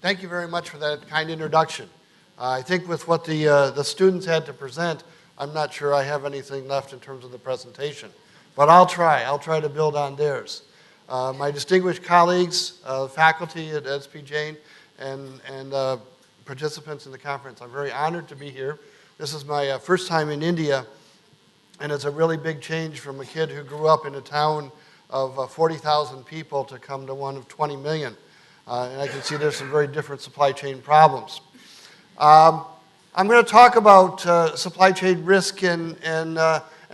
Thank you very much for that kind introduction. I think with what the students had to present, I'm not sure I have anything left in terms of the presentation. But I'll try. I'll try to build on theirs. My distinguished colleagues, faculty at SPJIMR, and participants in the conference, I'm very honored to be here. This is my first time in India, and it's a really big change from a kid who grew up in a town of 40,000 people to come to one of 20 million. And I can see there's some very different supply chain problems. I'm going to talk about supply chain risk and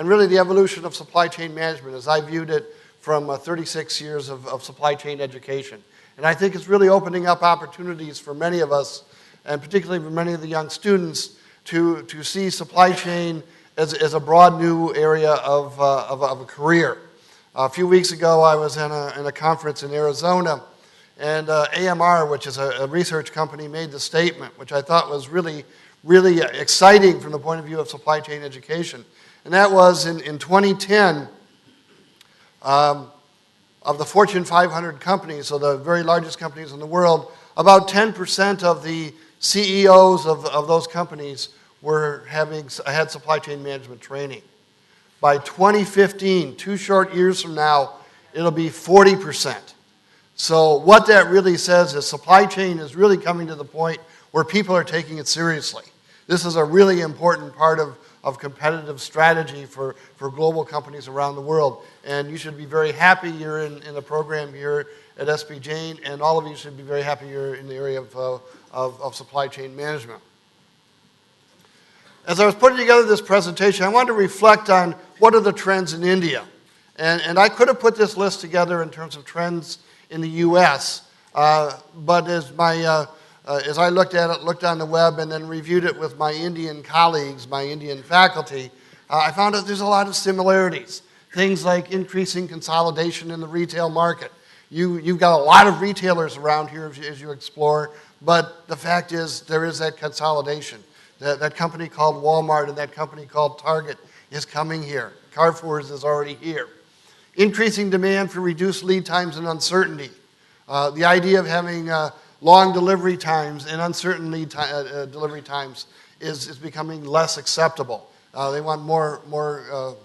really the evolution of supply chain management as I viewed it from 36 years of supply chain education. And I think it's really opening up opportunities for many of us, and particularly for many of the young students, to see supply chain as a broad new area of a career. A few weeks ago, I was in a conference in Arizona, and AMR, which is a research company, made the statement, which I thought was really, really exciting from the point of view of supply chain education. And that was in 2010, of the Fortune 500 companies, so the very largest companies in the world, about 10% of the CEOs of those companies had supply chain management training. By 2015, 2 short years from now, it'll be 40%. So what that really says is supply chain is really coming to the point where people are taking it seriously. This is a really important part of competitive strategy for global companies around the world. And you should be very happy you're in the program here at SPJIMR, and all of you should be very happy you're in the area of supply chain management. As I was putting together this presentation, I wanted to reflect on what are the trends in India. And I could have put this list together in terms of trends in the U.S., but as I looked at it, looked on the web, and then reviewed it with my Indian colleagues, my Indian faculty, I found that there's a lot of similarities. Things like increasing consolidation in the retail market. You've got a lot of retailers around here as you explore, but the fact is there is that consolidation. That company called Walmart and that company called Target is coming here. Carrefour's is already here. Increasing demand for reduced lead times and uncertainty. The idea of having long delivery times and uncertain delivery times is becoming less acceptable. They want more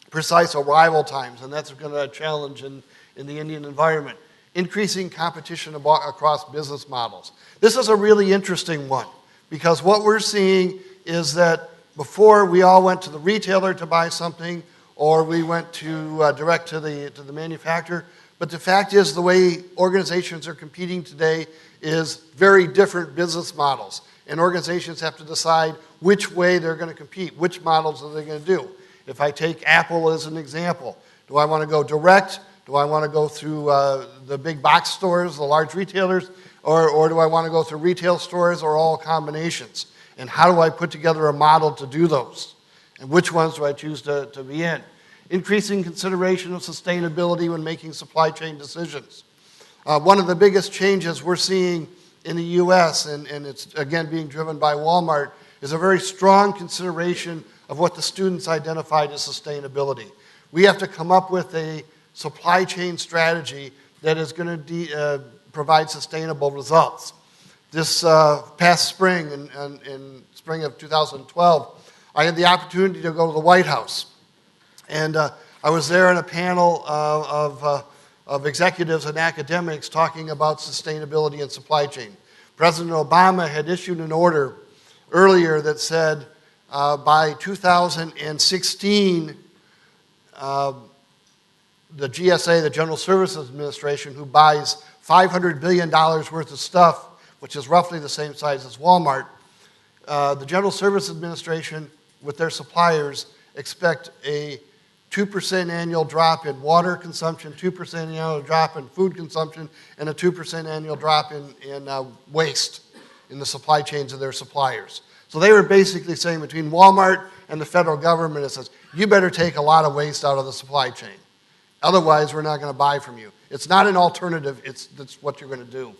precise arrival times, and that's going to be a challenge in the Indian environment. Increasing competition across business models. This is a really interesting one, because what we're seeing is that before we all went to the retailer to buy something, or we went to direct to the manufacturer. But the fact is the way organizations are competing today is very different business models. And organizations have to decide which way they're going to compete, which models are they going to do. If I take Apple as an example, do I want to go direct? Do I want to go through the big box stores, the large retailers? Or do I want to go through retail stores or all combinations? And how do I put together a model to do those? And which ones do I choose to be in? Increasing consideration of sustainability when making supply chain decisions. One of the biggest changes we're seeing in the U.S., and it's again being driven by Walmart, is a very strong consideration of what the students identified as sustainability. We have to come up with a supply chain strategy that is going to provide sustainable results. This past spring, in spring of 2012, I had the opportunity to go to the White House. And I was there in a panel of executives and academics talking about sustainability and supply chain. President Obama had issued an order earlier that said by 2016, the GSA, the General Services Administration, who buys $500 billion worth of stuff, which is roughly the same size as Walmart, the General Services Administration, with their suppliers, expect a 2% annual drop in water consumption, 2% annual drop in food consumption, and a 2% annual drop in waste in the supply chains of their suppliers. So they were basically saying between Walmart and the federal government, it says, you better take a lot of waste out of the supply chain. Otherwise, we're not going to buy from you. It's not an alternative, that's what you're going to do.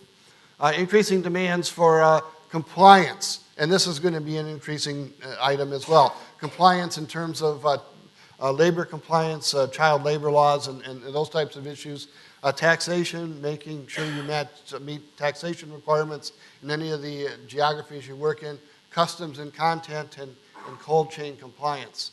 Increasing demands for compliance, and this is going to be an increasing item as well. Compliance in terms of labor compliance, child labor laws, and those types of issues. Taxation, making sure you meet taxation requirements in any of the geographies you work in. Customs and content, and cold chain compliance.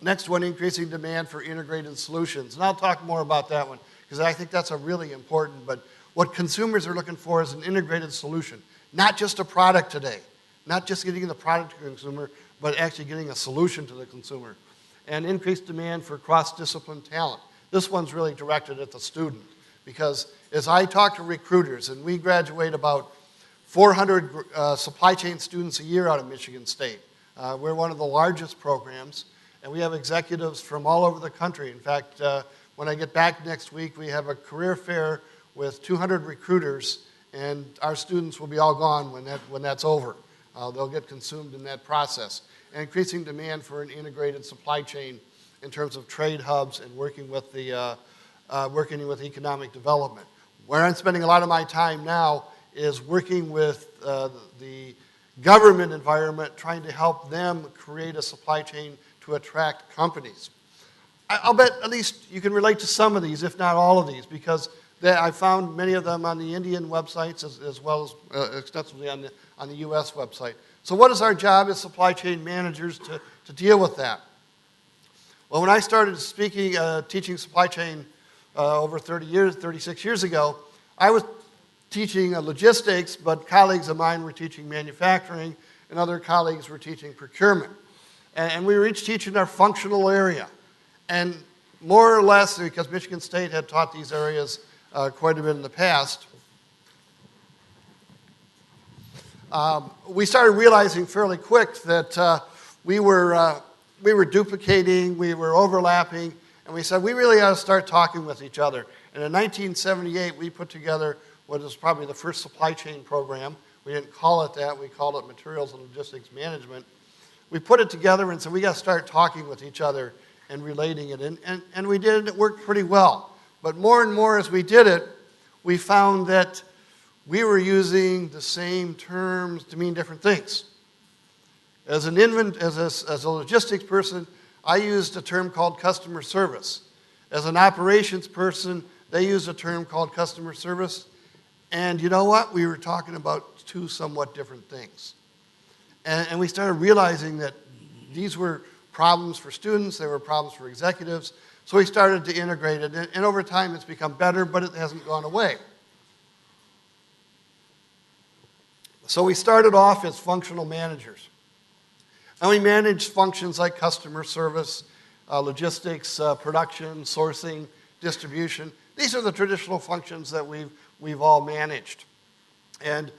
Next one, increasing demand for integrated solutions. And I'll talk more about that one, because I think that's a really important, but what consumers are looking for is an integrated solution. Not just a product today, not just getting the product to the consumer, but actually getting a solution to the consumer. And increased demand for cross-discipline talent. This one's really directed at the student, because as I talk to recruiters, and we graduate about 400 supply chain students a year out of Michigan State. We're one of the largest programs, and we have executives from all over the country. In fact, when I get back next week, we have a career fair with 200 recruiters, and our students will be all gone when that's over. They'll get consumed in that process. And increasing demand for an integrated supply chain in terms of trade hubs and working with economic development. Where I'm spending a lot of my time now is working with the government environment, trying to help them create a supply chain to attract companies. I'll bet at least you can relate to some of these, if not all of these, because I found many of them on the Indian websites as well as extensively on the US website. So what is our job as supply chain managers to deal with that? Well, when I started teaching supply chain over 36 years ago, I was teaching logistics, but colleagues of mine were teaching manufacturing, and other colleagues were teaching procurement. And we were each teaching our functional area. And more or less, because Michigan State had taught these areas quite a bit in the past, we started realizing fairly quick that we were duplicating, we were overlapping, and we said we really ought to start talking with each other. And in 1978, we put together what is probably the first supply chain program. We didn't call it that, we called it Materials and Logistics Management. We put it together and said we got to start talking with each other and relating it, and we did, and it worked pretty well. But more and more as we did it, we found that we were using the same terms to mean different things. As a logistics person, I used a term called customer service. As an operations person, they used a term called customer service. And you know what? We were talking about two somewhat different things. And we started realizing that these were problems for students, they were problems for executives. So we started to integrate it. And over time, it's become better, but it hasn't gone away. So we started off as functional managers. And we managed functions like customer service, logistics, production, sourcing, distribution. These are the traditional functions that we've all managed. And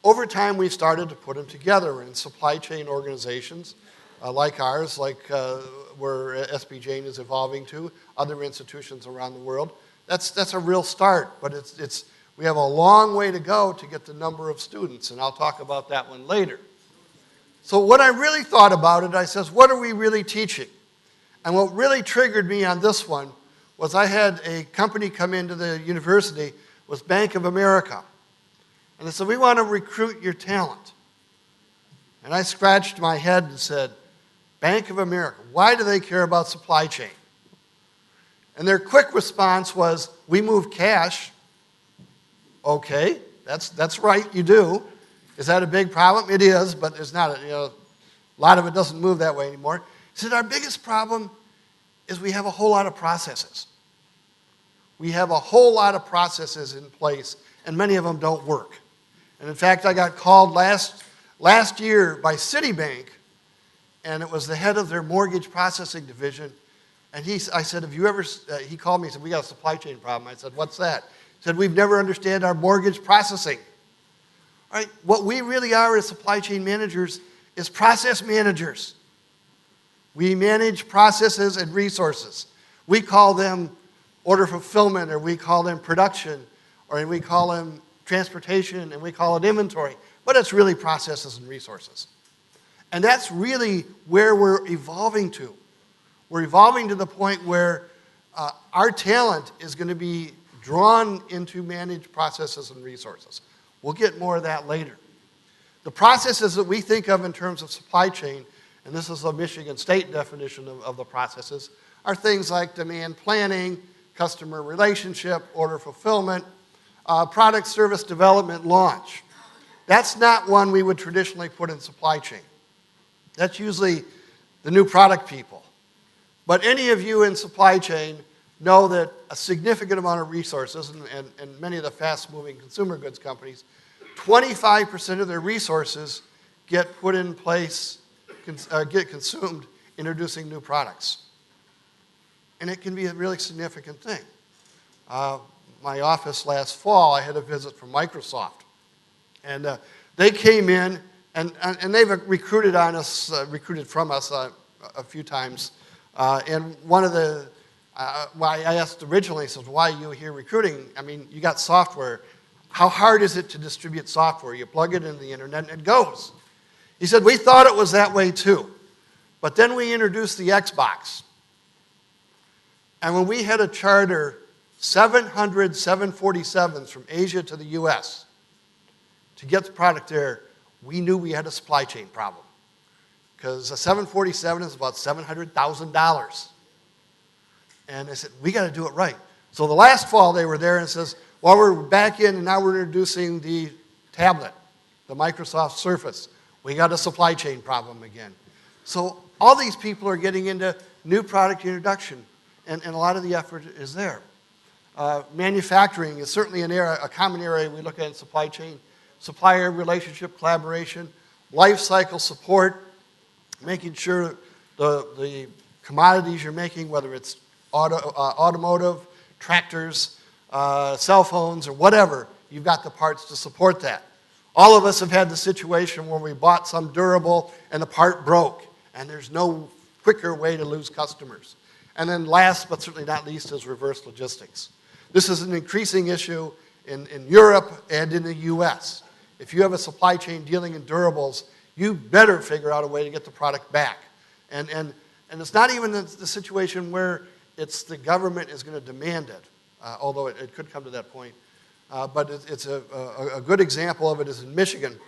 over time, we started to put them together in supply chain organizations like ours, like where SPJIMR is evolving to, other institutions around the world. That's a real start, but we have a long way to go to get the number of students, and I'll talk about that one later. So what I really thought about it, I says, what are we really teaching? And what really triggered me on this one was I had a company come into the university with Bank of America. And they said, we want to recruit your talent. And I scratched my head and said, Bank of America, why do they care about supply chain? And their quick response was, we move cash. Okay, that's right, you do. Is that a big problem? It is, but it's not. A lot of it doesn't move that way anymore. He said, our biggest problem is we have a whole lot of processes. We have a whole lot of processes in place, and many of them don't work. And in fact, I got called last year by Citibank, and it was the head of their mortgage processing division. And I said, have you ever, he called me and said, we got a supply chain problem. I said, what's that? He said, we've never understood our mortgage processing. All right, what we really are as supply chain managers is process managers. We manage processes and resources. We call them order fulfillment, or we call them production, or we call them transportation, and we call it inventory. But it's really processes and resources. And that's really where we're evolving to. We're evolving to the point where our talent is going to be drawn into managed processes and resources. We'll get more of that later. The processes that we think of in terms of supply chain and this is a Michigan State definition of the processes, are things like demand planning, customer relationship, order fulfillment, product service development, launch. That's not one we would traditionally put in supply chain. That's usually the new product people. But any of you in supply chain know that a significant amount of resources, and many of the fast-moving consumer goods companies, 25% of their resources get put in place, get consumed introducing new products. And it can be a really significant thing. My office last fall, I had a visit from Microsoft. And they came in, and they've recruited from us a few times. And one of the, I asked originally, says, why are you here recruiting? I mean, you got software. How hard is it to distribute software? You plug it into the internet and it goes. He said, we thought it was that way too. But then we introduced the Xbox. And when we had to charter 700 747s from Asia to the US to get the product there, we knew we had a supply chain problem. Because a 747 is about $700,000. And I said, we got to do it right. So the last fall they were there and says, well, we're back in and now we're introducing the tablet, the Microsoft Surface. We got a supply chain problem again. So all these people are getting into new product introduction, and a lot of the effort is there. Manufacturing is certainly a common area we look at in supply chain. Supplier relationship collaboration, life cycle support, making sure the commodities you're making, whether it's automotive, tractors, cell phones, or whatever, you've got the parts to support that. All of us have had the situation where we bought some durable and the part broke, and there's no quicker way to lose customers. And then last but certainly not least is reverse logistics. This is an increasing issue in Europe and in the US. If you have a supply chain dealing in durables, you better figure out a way to get the product back. And it's not even the situation where it's the government is going to demand it, although it could come to that point. But it's a good example of it is in Michigan.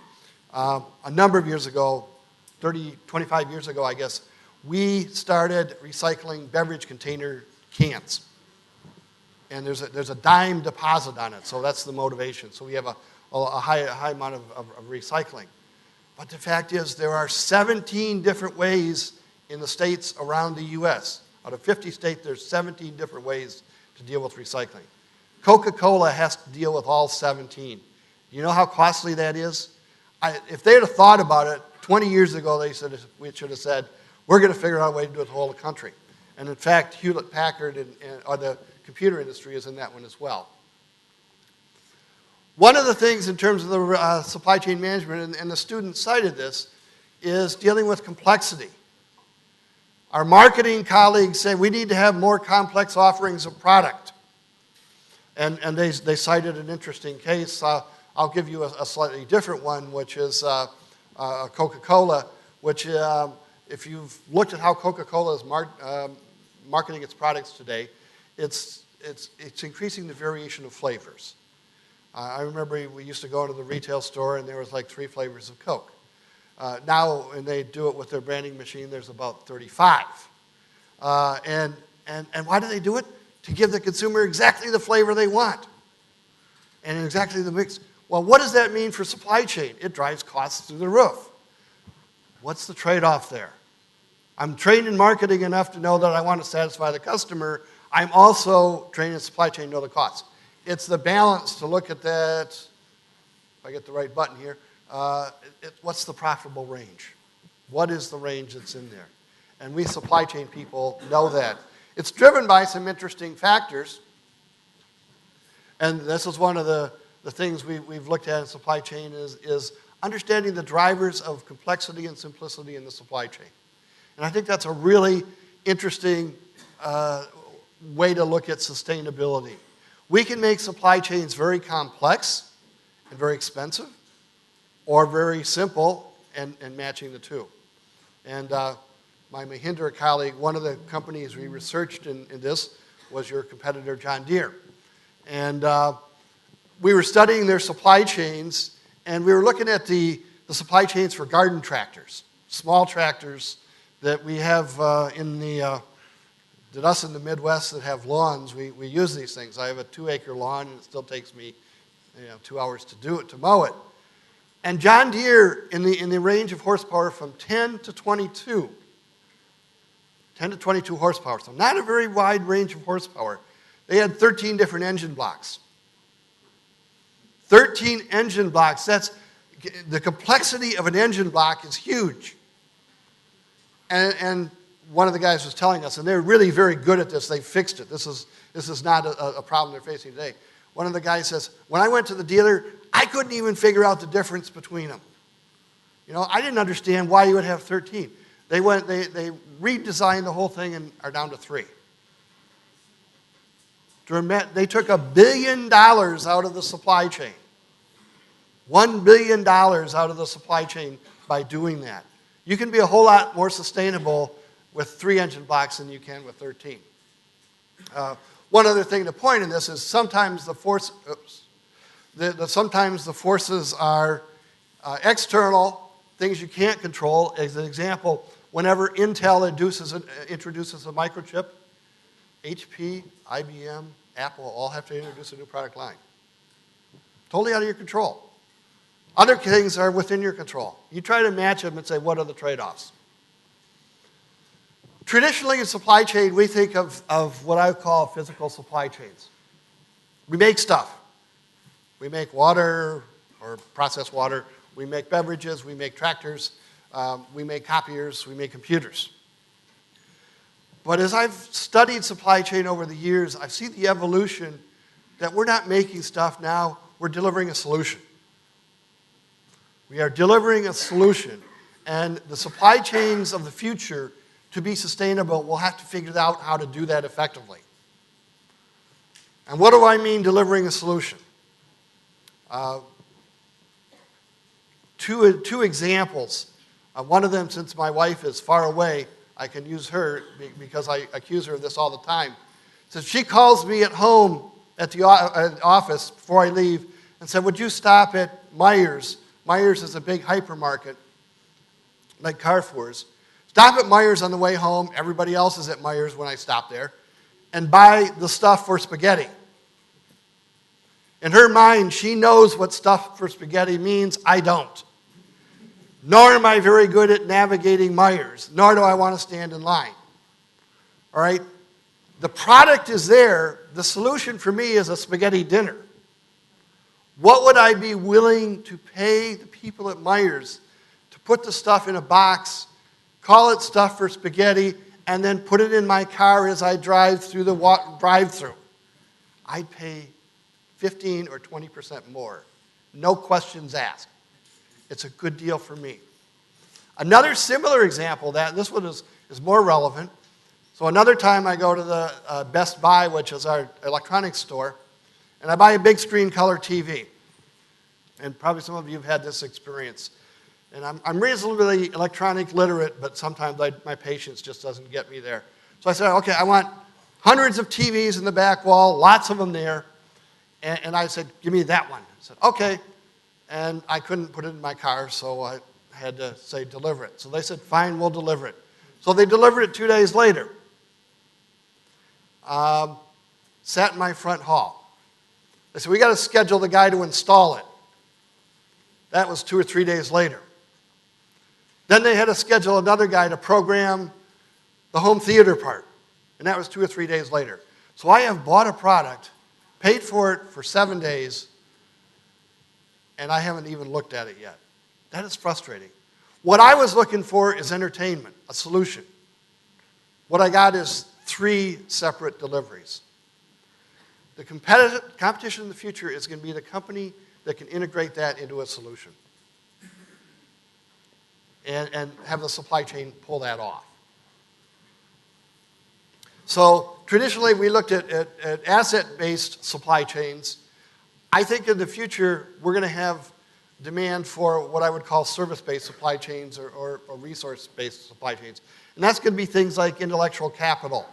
A number of years ago, 25 years ago, I guess, we started recycling beverage container cans. And there's a dime deposit on it, so that's the motivation. So we have a high amount of recycling. But the fact is there are 17 different ways in the states around the US. Out of 50 states, there's 17 different ways to deal with recycling. Coca-Cola has to deal with all 17. You know how costly that is? If they had thought about it 20 years ago, we should have said, we're going to figure out a way to do it the whole country. And in fact, Hewlett-Packard or the computer industry is in that one as well. One of the things in terms of the supply chain management, and the students cited this, is dealing with complexity. Our marketing colleagues say we need to have more complex offerings of product. And they cited an interesting case. I'll give you a slightly different one, which is Coca-Cola, which if you've looked at how Coca-Cola is marketing its products today, it's increasing the variation of flavors. I remember we used to go to the retail store and there was like 3 flavors of Coke. Now, when they do it with their branding machine, there's about 35. And why do they do it? To give the consumer exactly the flavor they want and exactly the mix. Well, what does that mean for supply chain? It drives costs through the roof. What's the trade-off there? I'm trained in marketing enough to know that I want to satisfy the customer. I'm also trained in supply chain to know the costs. It's the balance to look at that, if I get the right button here, what's the profitable range? What is the range that's in there? And we supply chain people know that. It's driven by some interesting factors. And this is one of the things we've looked at in supply chain is understanding the drivers of complexity and simplicity in the supply chain. And I think that's a really interesting way to look at sustainability. We can make supply chains very complex and very expensive, or very simple and matching the two. And my Mahindra colleague, one of the companies we researched in this was your competitor, John Deere. And we were studying their supply chains, and we were looking at the supply chains for garden tractors. small tractors that we have that us in the Midwest that have lawns, we use these things. I have a 2-acre lawn, and it still takes me 2 hours to mow it. And John Deere, in the range of horsepower from 10 to 22 horsepower, so not a very wide range of horsepower. They had 13 different engine blocks. 13 engine blocks, the complexity of an engine block is huge. And one of the guys was telling us, and they're really very good at this, they fixed it. This is not a problem they're facing today. One of the guys says, when I went to the dealer, I couldn't even figure out the difference between them. I didn't understand why you would have 13. They redesigned the whole thing and are down to 3. They took $1 billion out of the supply chain. $1 billion out of the supply chain by doing that. You can be a whole lot more sustainable with 3 engine blocks than you can with 13. One other thing to point in this is sometimes the forces are external, things you can't control. As an example, whenever Intel introduces a microchip, HP, IBM, Apple all have to introduce a new product line. Totally out of your control. Other things are within your control. You try to match them and say, what are the trade-offs? Traditionally in supply chain, we think of what I call physical supply chains. We make stuff. We make water or processed water. We make beverages. We make tractors. We make copiers. We make computers. But as I've studied supply chain over the years, I've seen the evolution that we're not making stuff now. We're delivering a solution. We are delivering a solution. And the supply chains of the future, to be sustainable, we'll have to figure out how to do that effectively. And what do I mean delivering a solution? Two examples. One of them, since my wife is far away, I can use her because I accuse her of this all the time. So she calls me at home at the office before I leave and said, would you stop at Meijers? Meijers is a big hypermarket, like Carrefour's. Stop at Meijers on the way home. Everybody else is at Meijers when I stop there. And buy the stuff for spaghetti. In her mind, she knows what stuff for spaghetti means. I don't. Nor am I very good at navigating Meijers. Nor do I want to stand in line. All right? The product is there. The solution for me is a spaghetti dinner. What would I be willing to pay the people at Meijers to put the stuff in a box, call it stuff for spaghetti, and then put it in my car as I drive through the drive-thru? I'd pay 15 or 20% more. No questions asked. It's a good deal for me. Another similar example, this one is more relevant. So another time I go to the Best Buy, which is our electronics store, and I buy a big screen color TV. And probably some of you have had this experience. And I'm reasonably electronic literate, but sometimes my patience just doesn't get me there. So I said, okay, I want hundreds of TVs in the back wall, lots of them there. And I said, give me that one. I said, okay. And I couldn't put it in my car, so I had to say, deliver it. So they said, fine, we'll deliver it. So they delivered it 2 days later. Sat in my front hall. They said, we got to schedule the guy to install it. That was 2 or 3 days later. Then they had to schedule another guy to program the home theater part. And that was 2 or 3 days later. So I have bought a product, paid for it for 7 days, and I haven't even looked at it yet. That is frustrating. What I was looking for is entertainment, a solution. What I got is 3 separate deliveries. The competition in the future is going to be the company that can integrate that into a solution and have the supply chain pull that off. So traditionally, we looked at asset-based supply chains. I think in the future, we're going to have demand for what I would call service-based supply chains or resource-based supply chains. And that's going to be things like intellectual capital.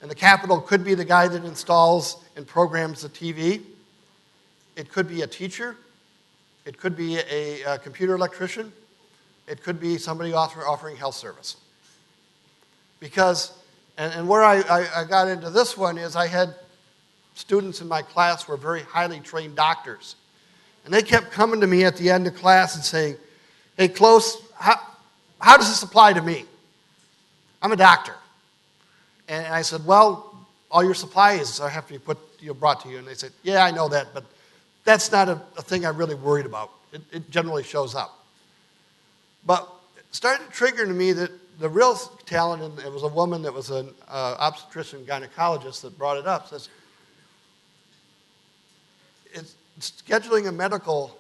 And the capital could be the guy that installs and programs the TV. It could be a teacher. It could be a computer electrician. It could be somebody offering health service. Because, and where I got into this one is I had students in my class who were very highly trained doctors. And they kept coming to me at the end of class and saying, hey, Close, how does this apply to me? I'm a doctor. And I said, well, all your supplies have to be brought to you. And they said, yeah, I know that, but that's not a thing I'm really worried about. It generally shows up. But it started triggering to me that the real talent, and it was a woman that was an obstetrician gynecologist that brought it up, says, scheduling a medical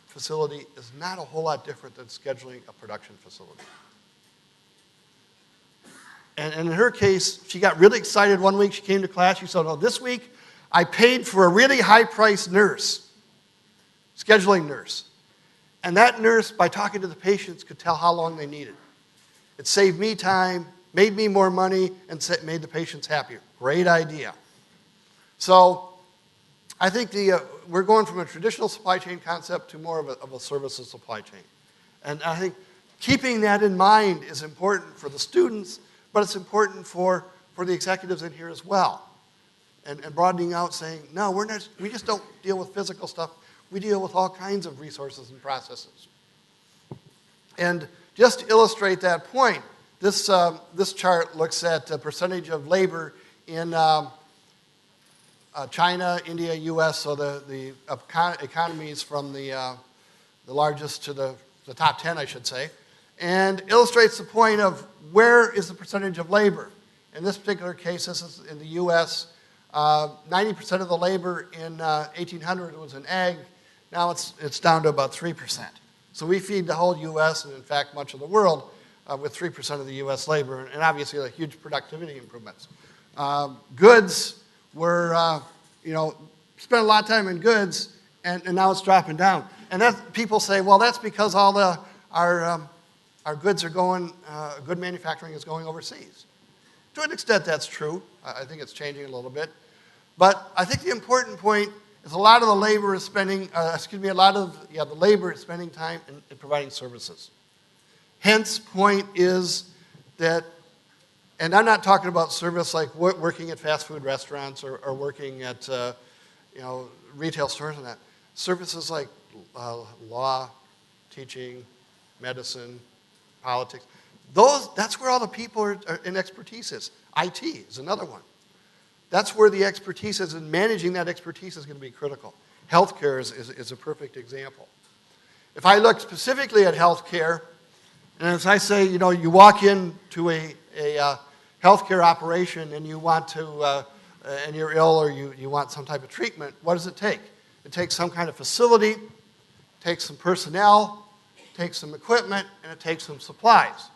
facility is not a whole lot different than scheduling a production facility. And in her case, she got really excited one week. She came to class. She said, oh, this week I paid for a really high-priced nurse, scheduling nurse. And that nurse, by talking to the patients, could tell how long they needed. It saved me time, made me more money, and made the patients happier. Great idea. So I think we're going from a traditional supply chain concept to more of a services supply chain. And I think keeping that in mind is important for the students, but it's important for the executives in here as well. And broadening out, saying, no, we just don't deal with physical stuff. We deal with all kinds of resources and processes. And just to illustrate that point, this chart looks at the percentage of labor in China, India, U.S., so the economies from the largest to the top 10, I should say, and illustrates the point of where is the percentage of labor. In this particular case, this is in the U.S., 90% of the labor in 1800 was in ag. Now it's down to about 3%. So we feed the whole U.S. and, in fact, much of the world with 3% of the U.S. labor, and obviously the huge productivity improvements. Goods were, spent a lot of time in goods, and now it's dropping down. And people say, well, that's because all our goods are going, good manufacturing is going overseas. To an extent, that's true. I think it's changing a little bit. But I think the important point is a lot of the labor is spending, the labor is spending time in providing services. Hence, point is that, and I'm not talking about service like working at fast food restaurants or working at, retail stores and that. Services like law, teaching, medicine, politics. That's where all the people are in expertise is. IT is another one. That's where the expertise is, and managing that expertise is going to be critical. Healthcare is a perfect example. If I look specifically at healthcare, and as I say, you walk into a healthcare operation and you want to, and you're ill or you want some type of treatment, what does it take? It takes some kind of facility, it takes some personnel, it takes some equipment, and it takes some supplies.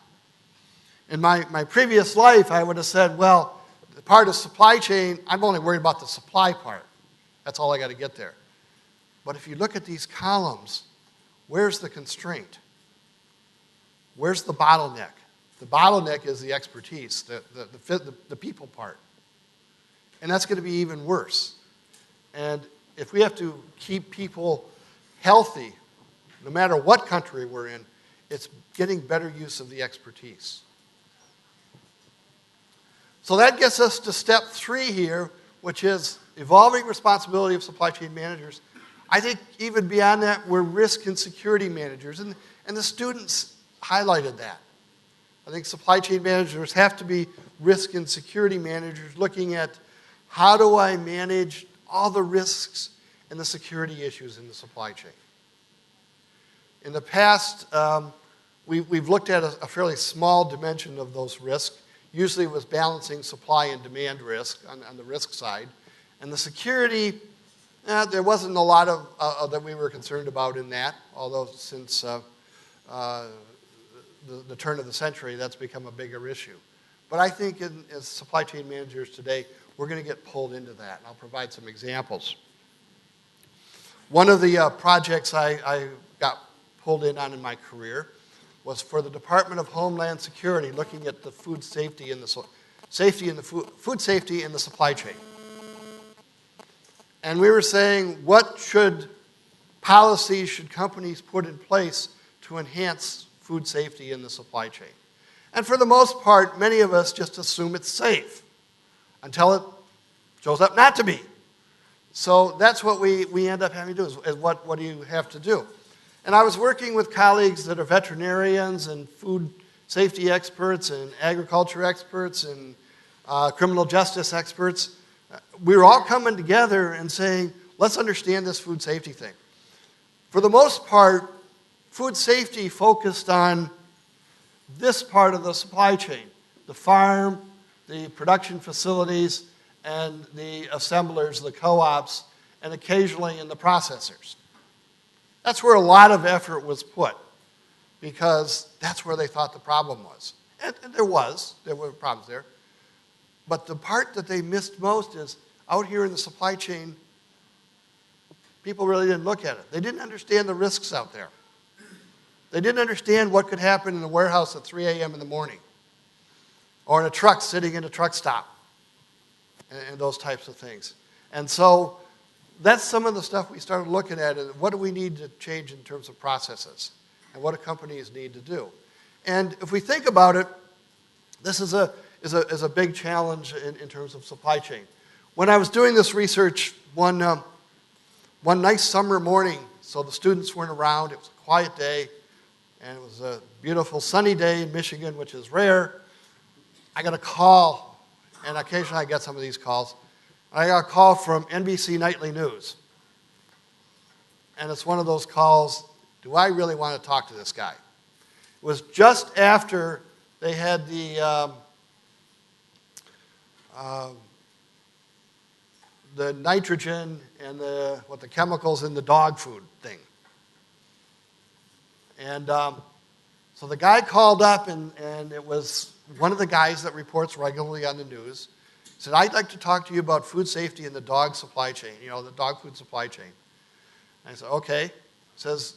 In my previous life, I would have said, well, the part of supply chain, I'm only worried about the supply part. That's all I got to get there. But if you look at these columns, where's the constraint? Where's the bottleneck? The bottleneck is the expertise, the people part. And that's going to be even worse. And if we have to keep people healthy, no matter what country we're in, it's getting better use of the expertise. So that gets us to step 3 here, which is evolving responsibility of supply chain managers. I think even beyond that, we're risk and security managers, and the students highlighted that. I think supply chain managers have to be risk and security managers looking at how do I manage all the risks and the security issues in the supply chain. In the past, we've looked at a fairly small dimension of those risks. Usually it was balancing supply and demand risk on the risk side. And the security, there wasn't a lot of that we were concerned about in that, although since the turn of the century, that's become a bigger issue. But I think as supply chain managers today, we're going to get pulled into that. And I'll provide some examples. One of the projects I got pulled in on in my career was for the Department of Homeland Security, looking at the food safety and food safety in the supply chain. And we were saying, what policies should companies put in place to enhance food safety in the supply chain? And for the most part, many of us just assume it's safe until it shows up not to be. So that's what we end up having to do, is what do you have to do? And I was working with colleagues that are veterinarians and food safety experts and agriculture experts and criminal justice experts. We were all coming together and saying, let's understand this food safety thing. For the most part, food safety focused on this part of the supply chain, the farm, the production facilities, and the assemblers, the co-ops, and occasionally in the processors. That's where a lot of effort was put, because that's where they thought the problem was. And there were problems there. But the part that they missed most is out here in the supply chain, people really didn't look at it. They didn't understand the risks out there. They didn't understand what could happen in a warehouse at 3 a.m. in the morning, or in a truck sitting in a truck stop, and those types of things. And so that's some of the stuff we started looking at. What do we need to change in terms of processes? And what do companies need to do? And if we think about it, this is a big challenge in terms of supply chain. When I was doing this research one nice summer morning, so the students weren't around, it was a quiet day, and it was a beautiful sunny day in Michigan, which is rare. I got a call, and occasionally I get some of these calls. I got a call from NBC Nightly News. And it's one of those calls, do I really want to talk to this guy? It was just after they had the nitrogen and the chemicals in the dog food thing. And so the guy called up, and it was one of the guys that reports regularly on the news. He said, I'd like to talk to you about food safety in the dog supply chain, the dog food supply chain. And I said, okay. He says,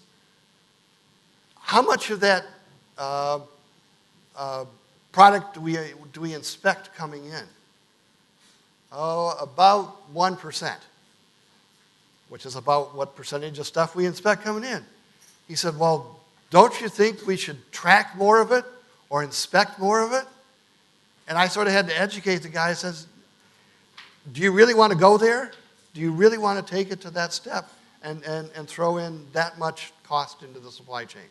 how much of that product do we inspect coming in? Oh, about 1%, which is about what percentage of stuff we inspect coming in. He said, well, don't you think we should track more of it or inspect more of it? And I sort of had to educate the guy. He says, do you really want to go there? Do you really want to take it to that step and throw in that much cost into the supply chain?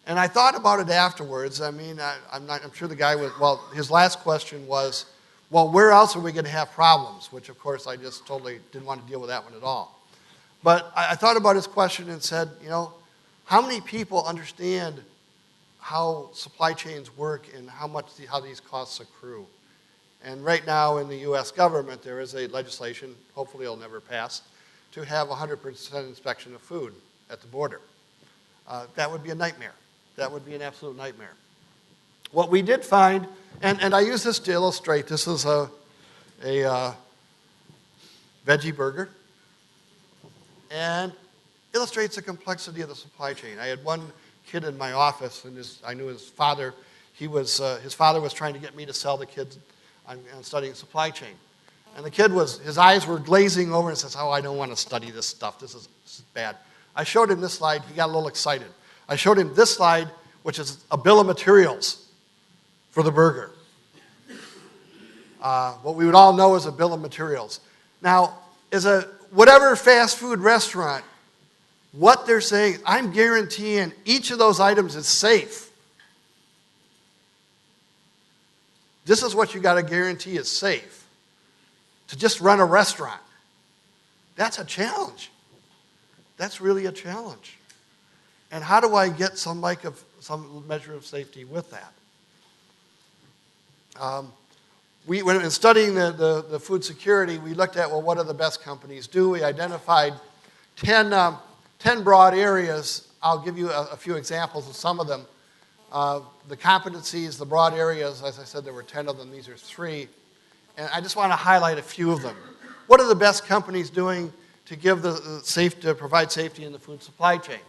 And I thought about it afterwards. I mean, I'm sure the guy was, well, his last question was, well, where else are we going to have problems? Which, of course, I just totally didn't want to deal with that one at all. But I thought about his question and said, how many people understand how supply chains work and how these costs accrue? And right now in the U.S. government, there is a legislation, hopefully it'll never pass, to have 100% inspection of food at the border. That would be a nightmare. That would be an absolute nightmare. What we did find, and I use this to illustrate, this is a veggie burger, and illustrates the complexity of the supply chain. I had one kid in my office, and I knew his father. His father was trying to get me to sell the kids on studying supply chain. And the kid his eyes were glazing over and says, oh, I don't want to study this stuff. This is bad. I showed him this slide. He got a little excited. I showed him this slide, which is a bill of materials for the burger. What we would all know as a bill of materials. Now, whatever fast food restaurant, what they're saying, I'm guaranteeing each of those items is safe. This is what you got to guarantee is safe. To just run a restaurant. That's a challenge. That's really a challenge. And how do I get some measure of safety with that? When in studying the food security, we looked at, well, what do the best companies do? We identified 10 broad areas. I'll give you a few examples of some of them. The competencies, the broad areas, as I said, there were 10 of them. These are 3. And I just want to highlight a few of them. What are the best companies doing to provide safety in the food supply chain?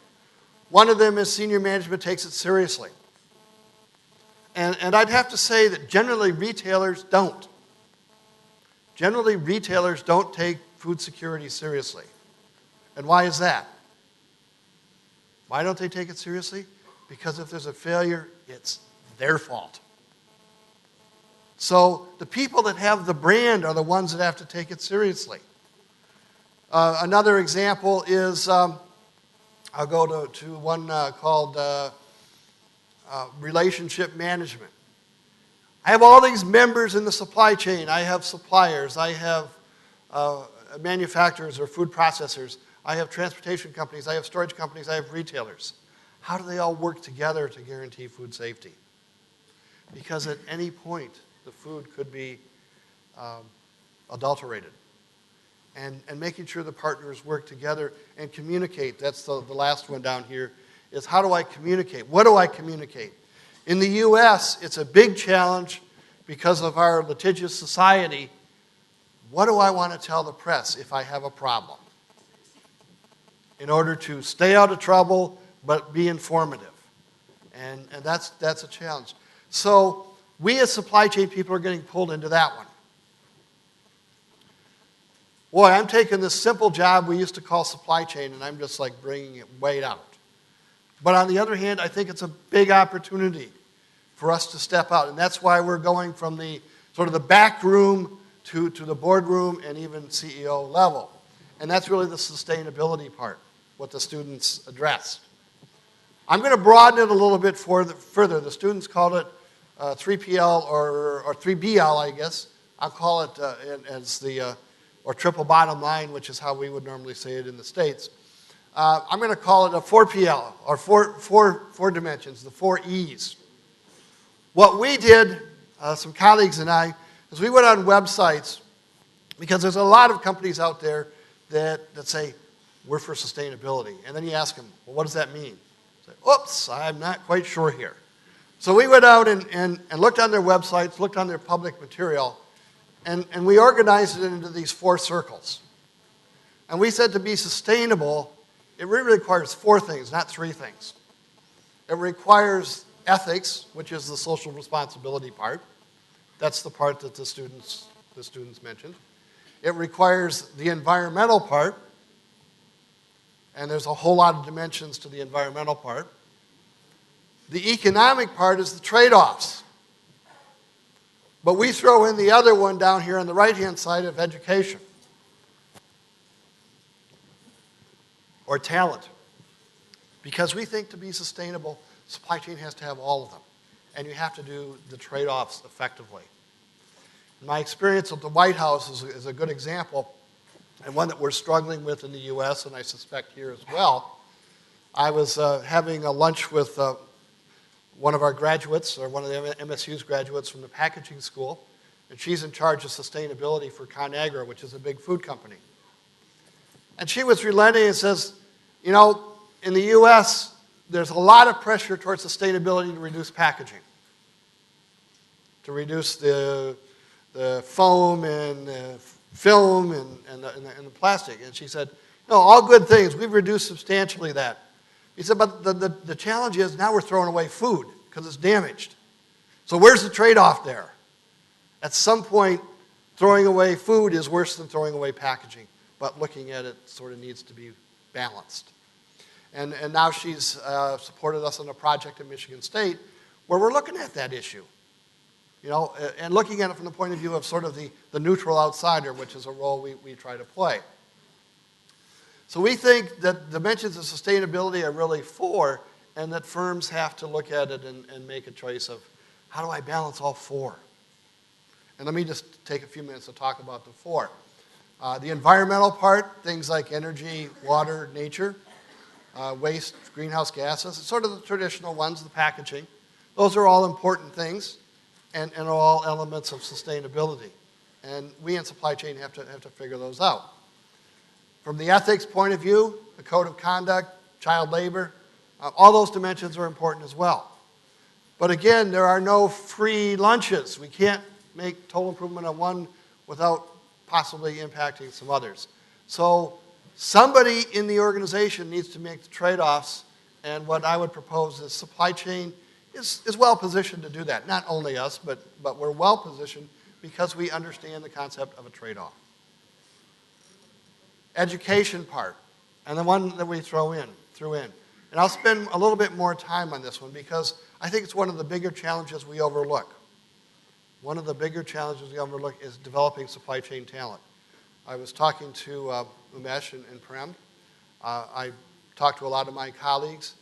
One of them is senior management takes it seriously. And I'd have to say that generally retailers don't. Generally retailers don't take food security seriously. And why is that? Why don't they take it seriously? because if there's a failure, it's their fault. So the people that have the brand are the ones that have to take it seriously. Another example is, I'll go to one called relationship management. I have all these members in the supply chain. I have suppliers. I have manufacturers or food processors. I have transportation companies. I have storage companies. I have retailers. How do they all work together to guarantee food safety? Because at any point, the food could be adulterated. And making sure the partners work together and communicate. That's the last one down here, is how do I communicate? What do I communicate? In the U.S., it's a big challenge because of our litigious society. What do I want to tell the press if I have a problem? In order to stay out of trouble, but be informative. And that's a challenge. So we as supply chain people are getting pulled into that one. Boy, I'm taking this simple job we used to call supply chain, and I'm just like bringing it way out. But on the other hand, I think it's a big opportunity for us to step out. And that's why we're going from the sort of the back room to the boardroom and even CEO level. And that's really the sustainability part, what the students addressed. I'm going to broaden it a little bit further. The students called it 3PL or 3BL, I guess. I'll call it as the, or triple bottom line, which is how we would normally say it in the States. I'm going to call it a 4PL, or four dimensions, the 4 E's. What we did, some colleagues and I, is we went on websites, because there's a lot of companies out there that say, we're for sustainability. And then you ask them, well, what does that mean? Say, oops, I'm not quite sure here. So we went out and looked on their websites, looked on their public material, and we organized it into these 4 circles. And we said to be sustainable, it really requires 4 things, not 3 things. It requires ethics, which is the social responsibility part. That's the part that the students mentioned. It requires the environmental part, and there's a whole lot of dimensions to the environmental part. The economic part is the trade-offs. But we throw in the other one down here on the right-hand side of education, or talent. Because we think to be sustainable, supply chain has to have all of them. And you have to do the trade-offs effectively. My experience at the White House is a good example, and one that we're struggling with in the U.S., and I suspect here as well. I was having a lunch with one of our graduates, or one of the MSU's graduates from the packaging school, and she's in charge of sustainability for ConAgra, which is a big food company. And she was relenting and says, you know, in the U.S., there's a lot of pressure towards sustainability to reduce packaging, to reduce the foam and the film and the plastic. And she said, no, all good things. We've reduced substantially that. He said, but the challenge is now we're throwing away food because it's damaged. So where's the trade-off there? At some point, throwing away food is worse than throwing away packaging. But looking at it sort of needs to be balanced. And now she's supported us on a project at Michigan State where we're looking at that issue. You know, and looking at it from the point of view of sort of the neutral outsider, which is a role we try to play. So we think that dimensions of sustainability are really 4, and that firms have to look at it and make a choice of how do I balance all 4? And let me just take a few minutes to talk about the 4. The environmental part, things like energy, water, nature, waste, greenhouse gases, sort of the traditional ones, the packaging. Those are all important things and are all elements of sustainability. And we in supply chain have to figure those out. From the ethics point of view, the code of conduct, child labor, all those dimensions are important as well. But again, there are no free lunches. We can't make total improvement on one without possibly impacting some others. So somebody in the organization needs to make the trade-offs, and what I would propose is supply chain is well positioned to do that. Not only us, but we're well positioned because we understand the concept of a trade-off. Education part, and the one that we threw in. And I'll spend a little bit more time on this one because I think it's one of the bigger challenges we overlook. One of the bigger challenges we overlook is developing supply chain talent. I was talking to Umesh and Prem. I talked to a lot of my colleagues.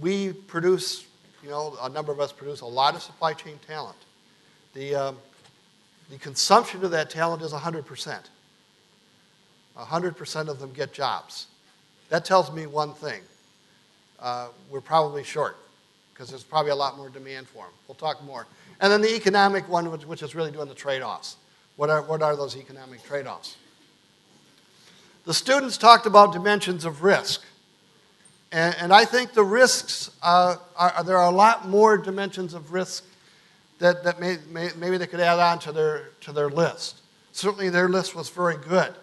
We produce, a number of us produce a lot of supply chain talent. The consumption of that talent is 100%. 100% of them get jobs. That tells me one thing. We're probably short because there's probably a lot more demand for them. We'll talk more. And then the economic one, which is really doing the trade-offs. What are those economic trade-offs? The students talked about dimensions of risk. And I think the risks, there are a lot more dimensions of risk that maybe they could add on to their list. Certainly their list was very good.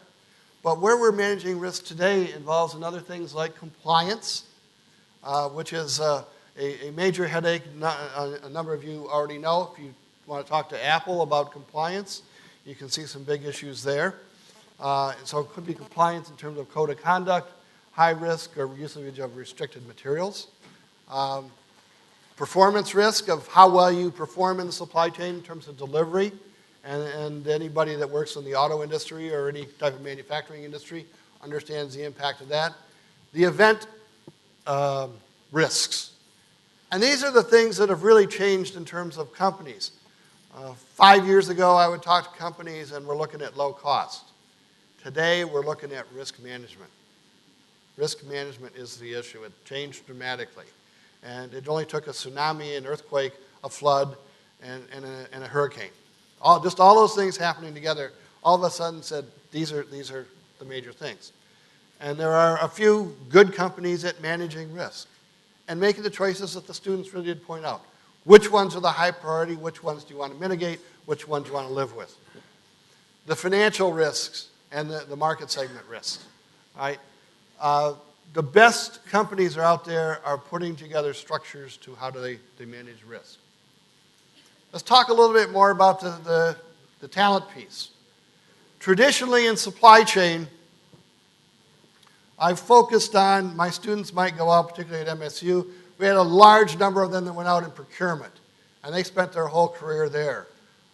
But where we're managing risk today involves other things like compliance, which is a major headache. A number of you already know. If you want to talk to Apple about compliance, you can see some big issues there. So it could be compliance in terms of code of conduct, high risk or usage of restricted materials. Performance risk of how well you perform in the supply chain in terms of delivery. And anybody that works in the auto industry or any type of manufacturing industry understands the impact of that. The event risks. And these are the things that have really changed in terms of companies. 5 years ago, I would talk to companies and we're looking at low cost. Today, we're looking at risk management. Risk management is the issue. It changed dramatically. And it only took a tsunami, an earthquake, a flood, and a hurricane. Just all those things happening together, all of a sudden said, these are the major things. And there are a few good companies at managing risk and making the choices that the students really did point out. Which ones are the high priority? Which ones do you want to mitigate? Which ones do you want to live with? The financial risks and the market segment risks. Right? The best companies are out there are putting together structures to how do they manage risk. Let's talk a little bit more about the talent piece. Traditionally in supply chain, I've focused on, my students might go out, particularly at MSU, we had a large number of them that went out in procurement, and they spent their whole career there.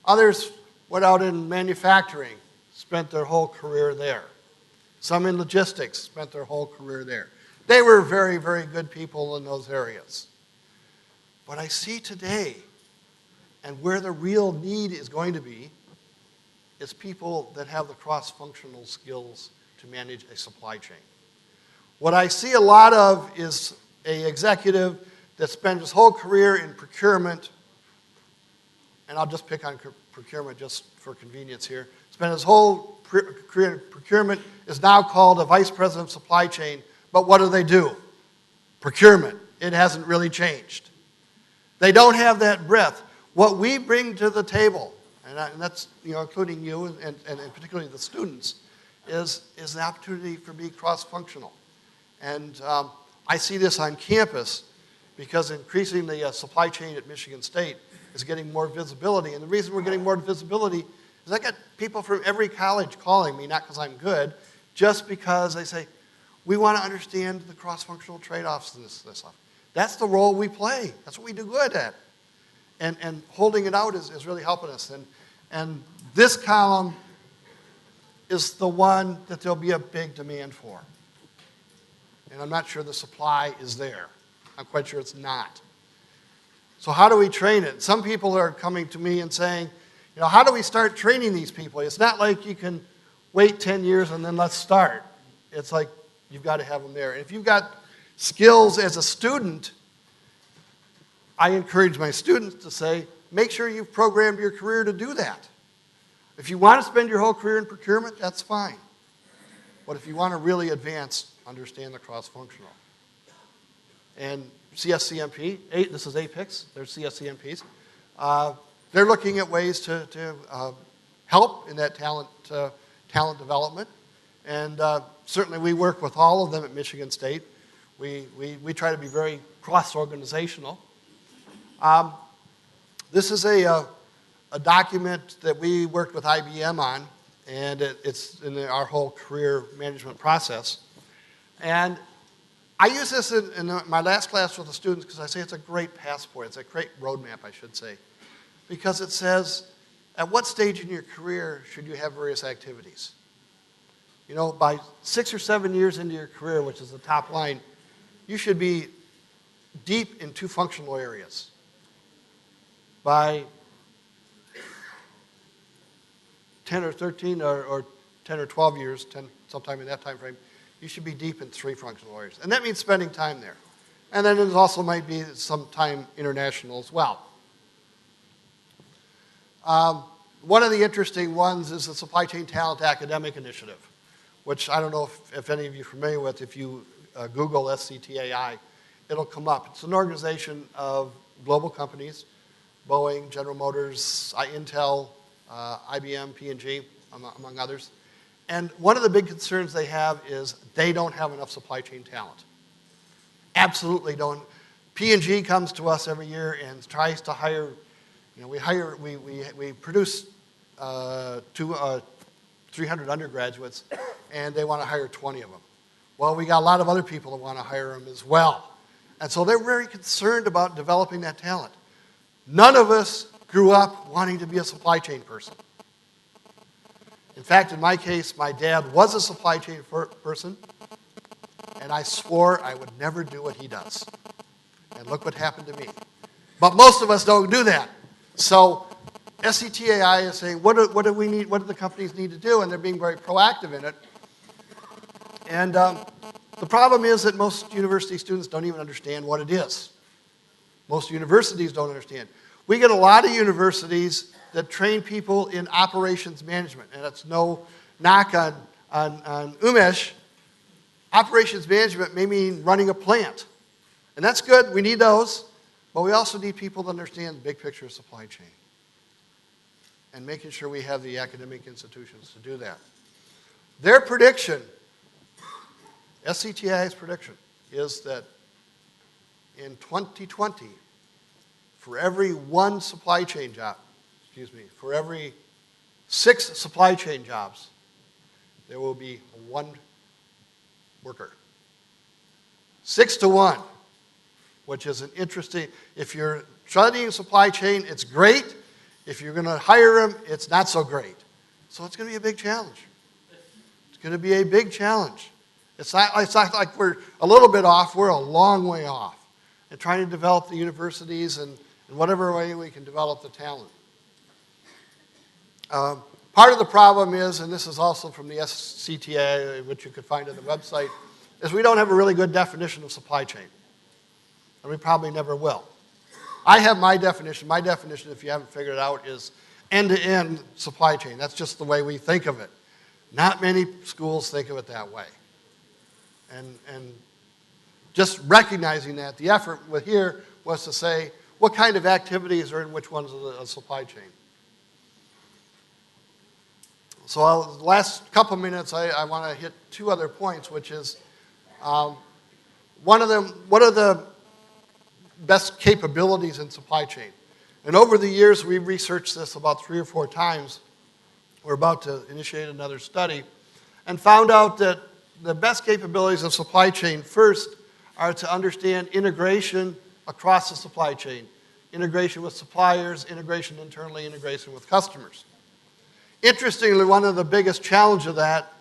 Others went out in manufacturing, spent their whole career there. Some in logistics, spent their whole career there. They were very, very good people in those areas. What I see today, and where the real need is going to be, is people that have the cross-functional skills to manage a supply chain. What I see a lot of is an executive that spent his whole career in procurement, and I'll just pick on procurement just for convenience here, spent his whole career in procurement, is now called a vice president of supply chain, but what do? Procurement. It hasn't really changed. They don't have that breadth. What we bring to the table, and that's including you and particularly the students, is the opportunity for being cross-functional. And I see this on campus because increasing the supply chain at Michigan State is getting more visibility. And the reason we're getting more visibility is I got people from every college calling me, not because I'm good, just because they say, we want to understand the cross-functional trade-offs in this stuff. That's the role we play. That's what we do good at. And holding it out is really helping us. And this column is the one that there'll be a big demand for. And I'm not sure the supply is there. I'm quite sure it's not. So how do we train it? Some people are coming to me and saying, how do we start training these people? It's not like you can wait 10 years and then let's start. It's like you've got to have them there. And if you've got skills as a student, I encourage my students to say, make sure you've programmed your career to do that. If you want to spend your whole career in procurement, that's fine. But if you want to really advance, understand the cross-functional. And CSCMP, this is APICS, they're CSCMPs. They're looking at ways to help in that talent development. And certainly we work with all of them at Michigan State. We try to be very cross-organizational. This is a document that we worked with IBM on, and it's in our whole career management process. And I use this in my last class with the students because I say it's a great passport. It's a great roadmap, I should say. Because it says, at what stage in your career should you have various activities? You know, by 6 or 7 years into your career, which is the top line, you should be deep in 2 functional areas. By 10 or 13 or 10 or 12 years, sometime in that time frame, you should be deep in 3 functional areas. And that means spending time there. And then it also might be some time international as well. One of the interesting ones is the Supply Chain Talent Academic Initiative, which I don't know if any of you are familiar with. If you Google SCTAI, it'll come up. It's an organization of global companies, Boeing, General Motors, Intel, IBM, P&G, among others. And one of the big concerns they have is they don't have enough supply chain talent. Absolutely don't. P&G comes to us every year and tries to hire, you know, we produce 300 undergraduates, and they want to hire 20 of them. Well, we got a lot of other people that want to hire them as well. And so they're very concerned about developing that talent. None of us grew up wanting to be a supply chain person. In fact, in my case, my dad was a supply chain person, and I swore I would never do what he does. And look what happened to me. But most of us don't do that. So SCTAI is saying, what do we need? What do the companies need to do? And they're being very proactive in it. And the problem is that most university students don't even understand what it is. Most universities don't understand. We get a lot of universities that train people in operations management, and that's no knock on Umesh. Operations management may mean running a plant, and that's good. We need those, but we also need people to understand the big picture of supply chain and making sure we have the academic institutions to do that. Their prediction, SCTI's prediction, is that in 2020, for every 1 supply chain job, for every 6 supply chain jobs, there will be 1 worker. 6 to 1, which is an interesting, if you're studying supply chain, it's great. If you're going to hire them, it's not so great. So it's going to be a big challenge. It's going to be a big challenge. It's not like we're a little bit off, we're a long way off. And trying to develop the universities and in whatever way we can develop the talent. Part of the problem is, and this is also from the SCTA, which you could find on the website, is we don't have a really good definition of supply chain. And we probably never will. I have my definition. My definition, if you haven't figured it out, is end-to-end supply chain. That's just the way we think of it. Not many schools think of it that way. And just recognizing that, the effort here was to say, what kind of activities are in which ones of the supply chain? So the last couple minutes, I want to hit 2 other points, which is one of them, what are the best capabilities in supply chain? And over the years, we've researched this about 3 or 4 times. We're about to initiate another study and found out that the best capabilities of supply chain first are to understand integration across the supply chain. Integration with suppliers, integration internally, integration with customers. Interestingly, one of the biggest challenges of that,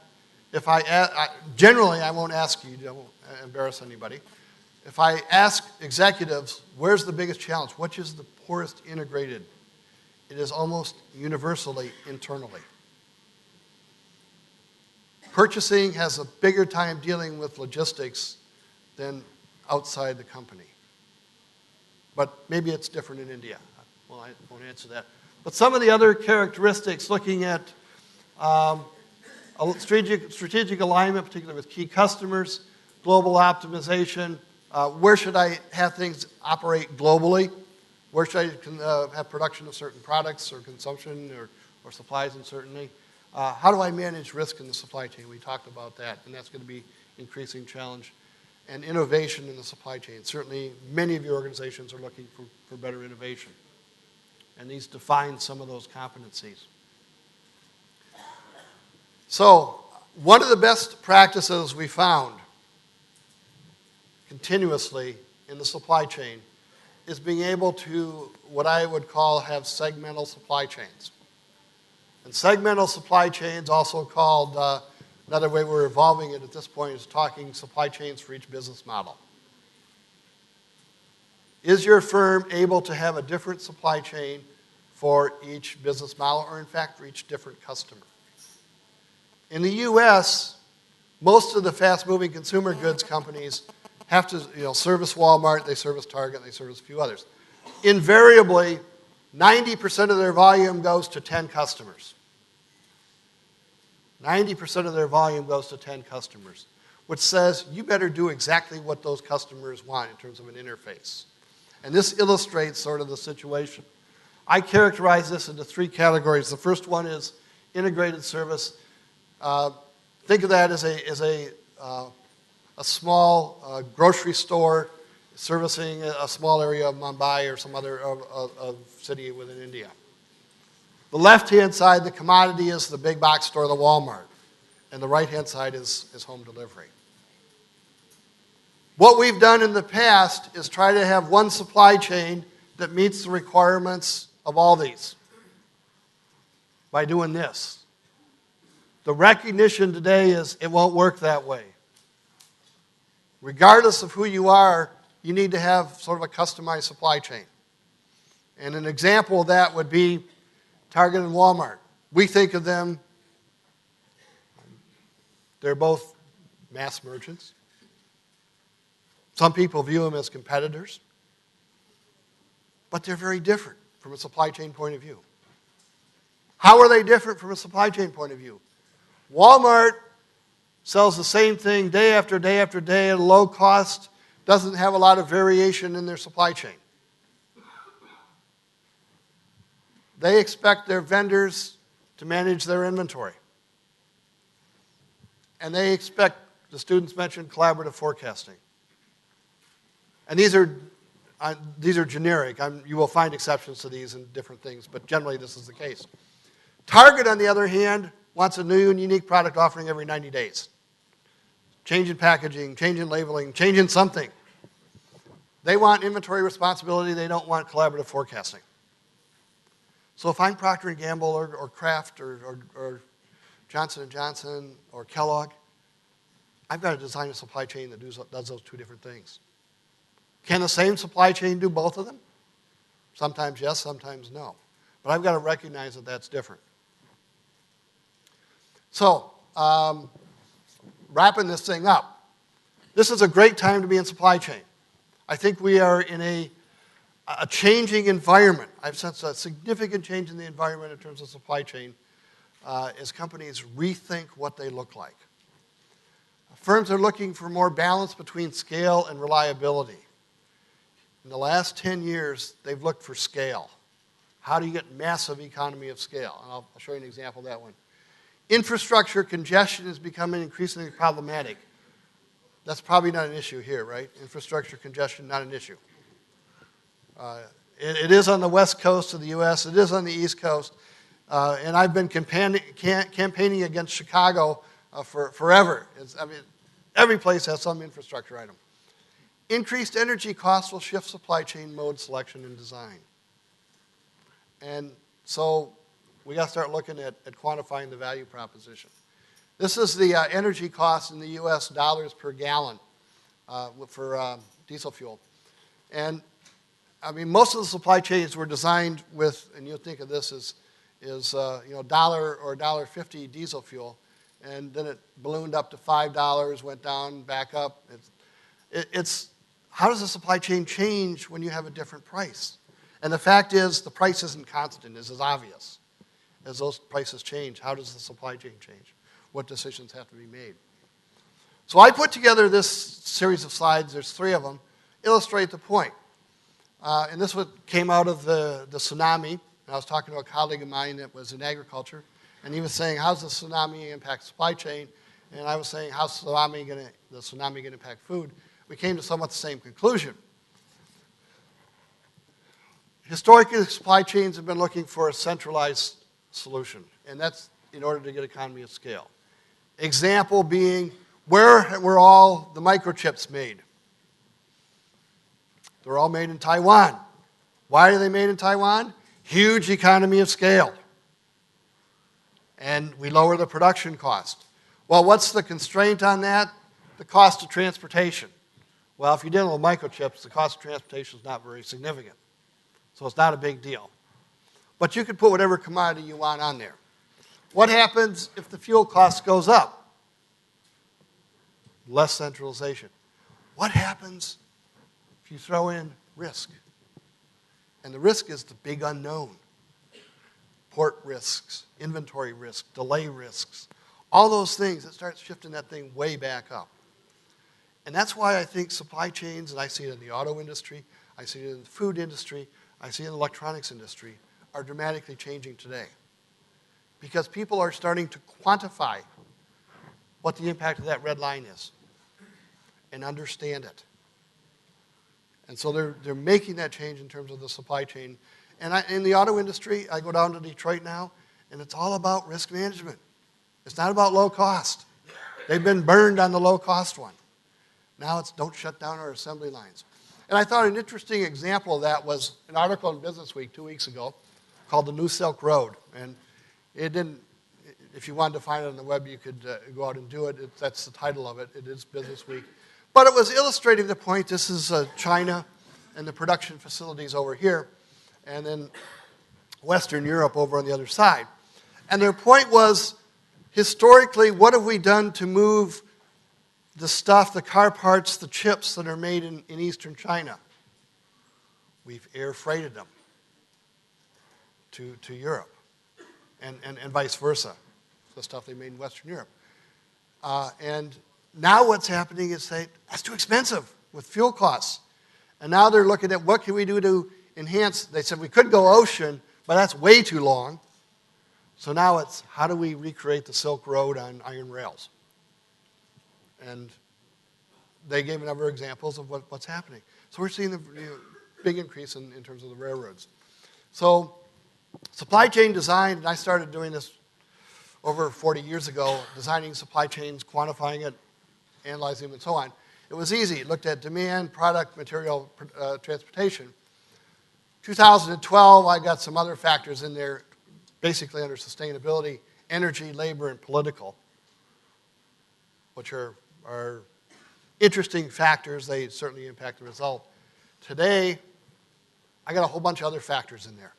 generally I won't ask you, don't embarrass anybody. If I ask executives, where's the biggest challenge? Which is the poorest integrated? It is almost universally internally. Purchasing has a bigger time dealing with logistics than outside the company. But maybe it's different in India. Well, I won't answer that. But some of the other characteristics, looking at strategic alignment, particularly with key customers, global optimization, where should I have things operate globally? Where should I have production of certain products or consumption or supplies, and certainly? How do I manage risk in the supply chain? We talked about that, and that's going to be increasing challenge. And innovation in the supply chain. Certainly, many of your organizations are looking for better innovation. And these define some of those competencies. So, one of the best practices we found continuously in the supply chain is being able to, what I would call, have segmental supply chains. And segmental supply chains, also called, another way we're evolving it at this point is talking supply chains for each business model. Is your firm able to have a different supply chain for each business model, or in fact for each different customer? In the US, most of the fast-moving consumer goods companies have to service Walmart, they service Target, they service a few others. Invariably, 90% of their volume goes to 10 customers. 90% of their volume goes to 10 customers, which says you better do exactly what those customers want in terms of an interface. And this illustrates sort of the situation. I characterize this into three categories. The first one is integrated service. Think of that as a small grocery store servicing a small area of Mumbai or some other city within India. The left-hand side, the commodity, is the big box store, the Walmart. And the right-hand side is home delivery. What we've done in the past is try to have one supply chain that meets the requirements of all these by doing this. The recognition today is it won't work that way. Regardless of who you are, you need to have sort of a customized supply chain. And an example of that would be Target and Walmart. We think of them, they're both mass merchants. Some people view them as competitors, but they're very different from a supply chain point of view. How are they different from a supply chain point of view? Walmart sells the same thing day after day after day at a low cost, doesn't have a lot of variation in their supply chain. They expect their vendors to manage their inventory. And they expect, the students mentioned, collaborative forecasting. And these are generic. You will find exceptions to these in different things, but generally this is the case. Target, on the other hand, wants a new and unique product offering every 90 days. Change in packaging, change in labeling, change in something. They want inventory responsibility. They don't want collaborative forecasting. So if I'm Procter & Gamble or Kraft or Johnson & Johnson or Kellogg, I've got to design a supply chain that does those two different things. Can the same supply chain do both of them? Sometimes yes, sometimes no. But I've got to recognize that that's different. So, wrapping this thing up, this is a great time to be in supply chain. I think we are in a changing environment. I've sensed a significant change in the environment in terms of supply chain as companies rethink what they look like. Firms are looking for more balance between scale and reliability. In the last 10 years, they've looked for scale. How do you get massive economy of scale? And I'll show you an example of that one. Infrastructure congestion is becoming increasingly problematic. That's probably not an issue here, right? Infrastructure congestion, not an issue. It is on the west coast of the U.S. It is on the east coast. And I've been campaigning against Chicago for forever. Every place has some infrastructure item. Increased energy costs will shift supply chain mode selection and design. And so we got to start looking at quantifying the value proposition. This is the energy cost in the U.S. dollars per gallon for diesel fuel. And most of the supply chains were designed with, and you'll think of this as $1 or $1.50 diesel fuel, and then it ballooned up to $5, went down, back up. How does the supply chain change when you have a different price? And the fact is, the price isn't constant. This is obvious. As those prices change, how does the supply chain change? What decisions have to be made? So I put together this series of slides, there's 3 of them, illustrate the point. And this came out of the tsunami. And I was talking to a colleague of mine that was in agriculture, and he was saying, how's the tsunami impact supply chain? And I was saying, how's the tsunami going to impact food? We came to somewhat the same conclusion. Historically, supply chains have been looking for a centralized solution, and that's in order to get economy of scale. Example being, where were all the microchips made? They're all made in Taiwan. Why are they made in Taiwan? Huge economy of scale. And we lower the production cost. Well, what's the constraint on that? The cost of transportation. Well, if you're dealing with microchips, the cost of transportation is not very significant. So it's not a big deal. But you can put whatever commodity you want on there. What happens if the fuel cost goes up? Less centralization. What happens if you throw in risk? And the risk is the big unknown. Port risks, inventory risk, delay risks, all those things that start shifting that thing way back up. And that's why I think supply chains, and I see it in the auto industry, I see it in the food industry, I see it in the electronics industry, are dramatically changing today. Because people are starting to quantify what the impact of that red line is and understand it. And so they're making that change in terms of the supply chain. And in the auto industry, I go down to Detroit now, and it's all about risk management. It's not about low cost. They've been burned on the low cost one. Now it's don't shut down our assembly lines. And I thought an interesting example of that was an article in Business Week 2 weeks ago called The New Silk Road. And it didn't, if you wanted to find it on the web, you could go out and do it. That's the title of it. It is Business Week. But it was illustrating the point. This is China and the production facilities over here, and then Western Europe over on the other side. And their point was, historically, what have we done to move the stuff, the car parts, the chips that are made in Eastern China? We've air freighted them to Europe and vice versa, the stuff they made in Western Europe. And now what's happening is that's too expensive with fuel costs. And now they're looking at what can we do to enhance. They said we could go ocean, but that's way too long. So now it's how do we recreate the Silk Road on iron rails? And they gave a number of examples of what's happening. So we're seeing the big increase in terms of the railroads. So supply chain design, and I started doing this over 40 years ago, designing supply chains, quantifying it, analyzing them, and so on. It was easy. It looked at demand, product, material, transportation. 2012, I got some other factors in there, basically under sustainability, energy, labor, and political, which are interesting factors. They certainly impact the result. Today, I got a whole bunch of other factors in there.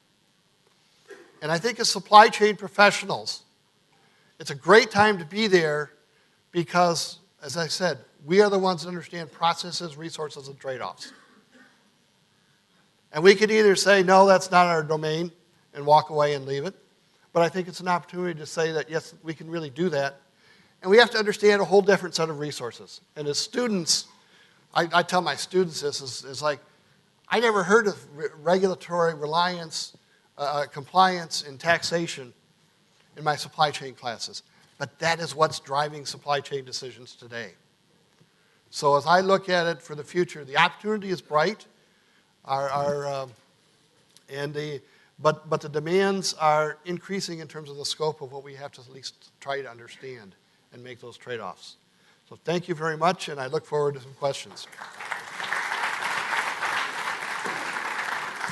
And I think as supply chain professionals, it's a great time to be there because, as I said, we are the ones that understand processes, resources, and trade-offs. And we could either say, no, that's not our domain, and walk away and leave it. But I think it's an opportunity to say that, yes, we can really do that. And we have to understand a whole different set of resources. And as students, I tell my students this, is like, I never heard of regulatory reliance, compliance, and taxation in my supply chain classes. But that is what's driving supply chain decisions today. So as I look at it for the future, the opportunity is bright, but the demands are increasing in terms of the scope of what we have to at least try to understand and make those trade-offs. So thank you very much, and I look forward to some questions. So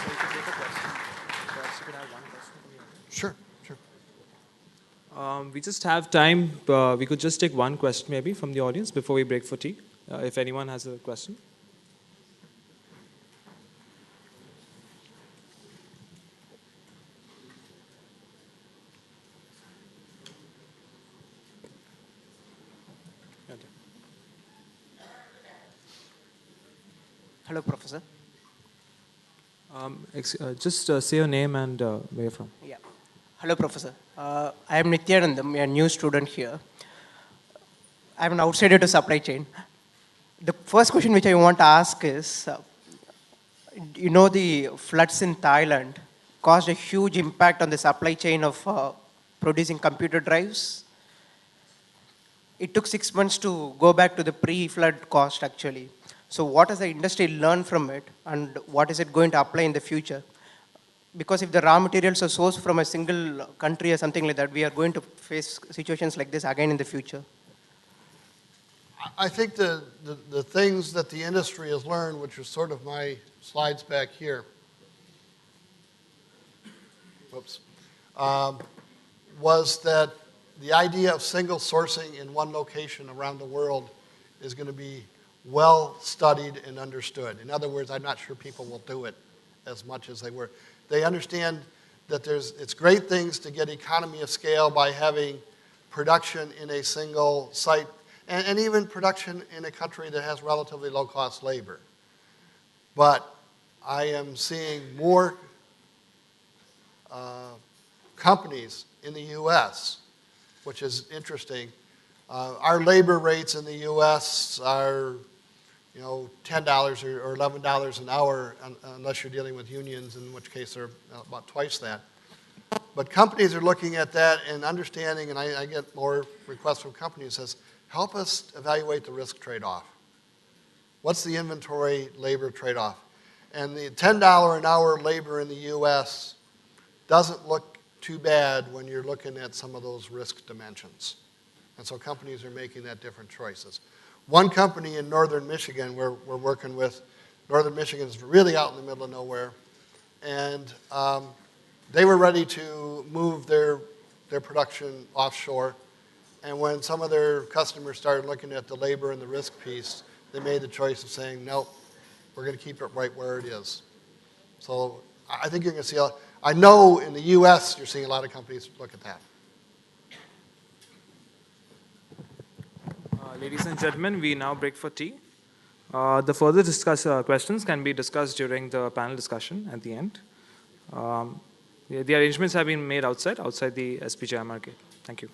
you can take a question. Perhaps you could have one question from you. Sure. We just have time. We could just take one question maybe from the audience before we break for tea, if anyone has a question. Hello, Professor. Just say your name and where you're from. Yeah. Hello, Professor. I am Nityanandam, a new student here. I am an outsider to supply chain. The first question which I want to ask is, you know, the floods in Thailand caused a huge impact on the supply chain of producing computer drives. It took 6 months to go back to the pre-flood cost, actually. So what has the industry learned from it, and what is it going to apply in the future? Because if the raw materials are sourced from a single country or something like that, we are going to face situations like this again in the future. I think the things that the industry has learned, which are sort of my slides back here, whoops, was that the idea of single sourcing in one location around the world is going to be well studied and understood. In other words, I'm not sure people will do it as much as they were. They understand that it's great things to get economy of scale by having production in a single site, and even production in a country that has relatively low-cost labor. But I am seeing more companies in the U.S., which is interesting. Our labor rates in the U.S. are, $10 or $11 an hour, unless you're dealing with unions, in which case they're about twice that. But companies are looking at that and understanding, and I get more requests from companies that says, help us evaluate the risk trade-off. What's the inventory labor trade-off? And the $10 an hour labor in the U.S. doesn't look too bad when you're looking at some of those risk dimensions. And so companies are making that different choices. One company in northern Michigan we're working with, northern Michigan is really out in the middle of nowhere, and they were ready to move their production offshore. And when some of their customers started looking at the labor and the risk piece, they made the choice of saying, nope, we're going to keep it right where it is. So I think you're going to see, I know in the US you're seeing a lot of companies look at that. Ladies and gentlemen, we now break for tea. The further questions can be discussed during the panel discussion at the end. The arrangements have been made outside the SPJIMR gate. Thank you.